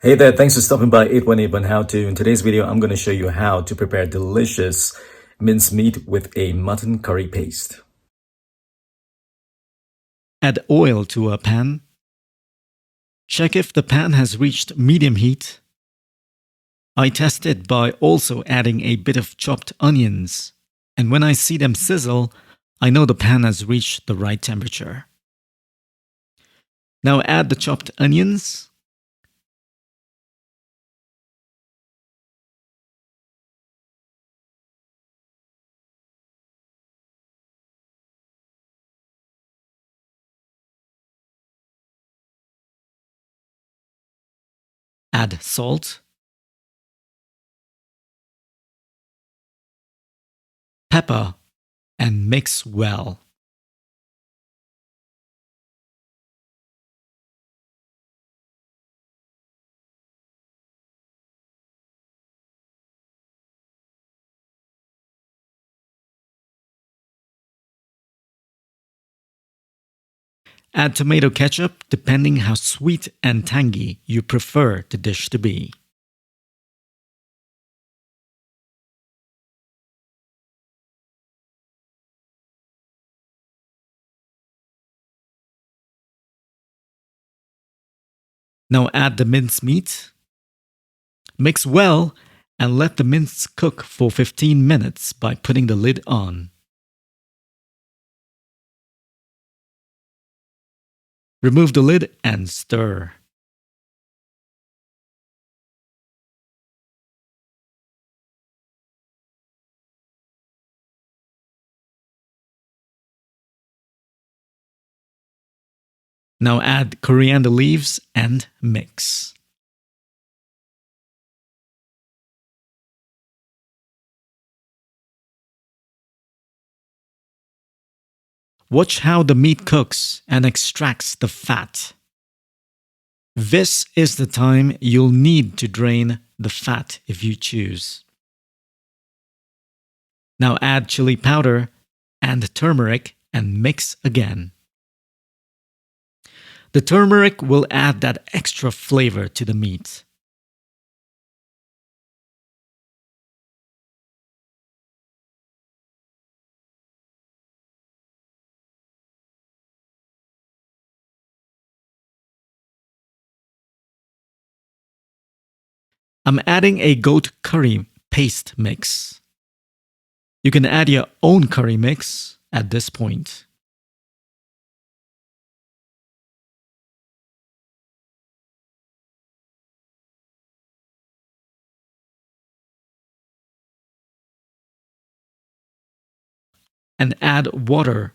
Hey there, thanks for stopping by 818 How To. In today's video, I'm going to show you how to prepare delicious minced meat with a mutton curry paste. Add oil to a pan. Check if the pan has reached medium heat. I test it by also adding a bit of chopped onions, and when I see them sizzle, I know the pan has reached the right temperature. Now add the chopped onions. Add salt, pepper, and mix well. Add tomato ketchup depending how sweet and tangy you prefer the dish to be. Now add the minced meat. Mix well and let the mince cook for 15 minutes by putting the lid on. Remove the lid and stir. Now add coriander leaves and mix. Watch how the meat cooks and extracts the fat. This is the time you'll need to drain the fat if you choose. Now add chili powder and turmeric and mix again. The turmeric will add that extra flavor to the meat. I'm adding a goat curry paste mix. You can add your own curry mix at this point. And add water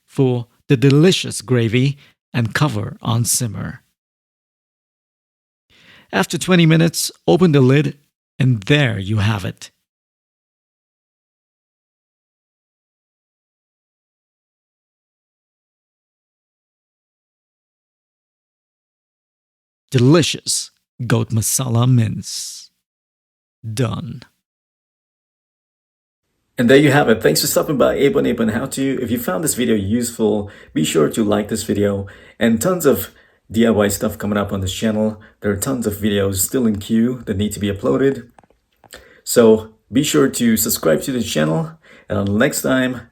for the delicious gravy and cover on simmer. After 20 minutes, open the lid and there you have it. Delicious goat masala mince. Done. And there you have it. Thanks for stopping by 818 How To. If you found this video useful, be sure to like this video and tons of DIY stuff coming up on this channel. There are tons of videos still in queue that need to be uploaded. So be sure to subscribe to the channel. And until next time,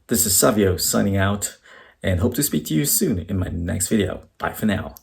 this is Savio signing out and hope to speak to you soon in my next video. Bye for now.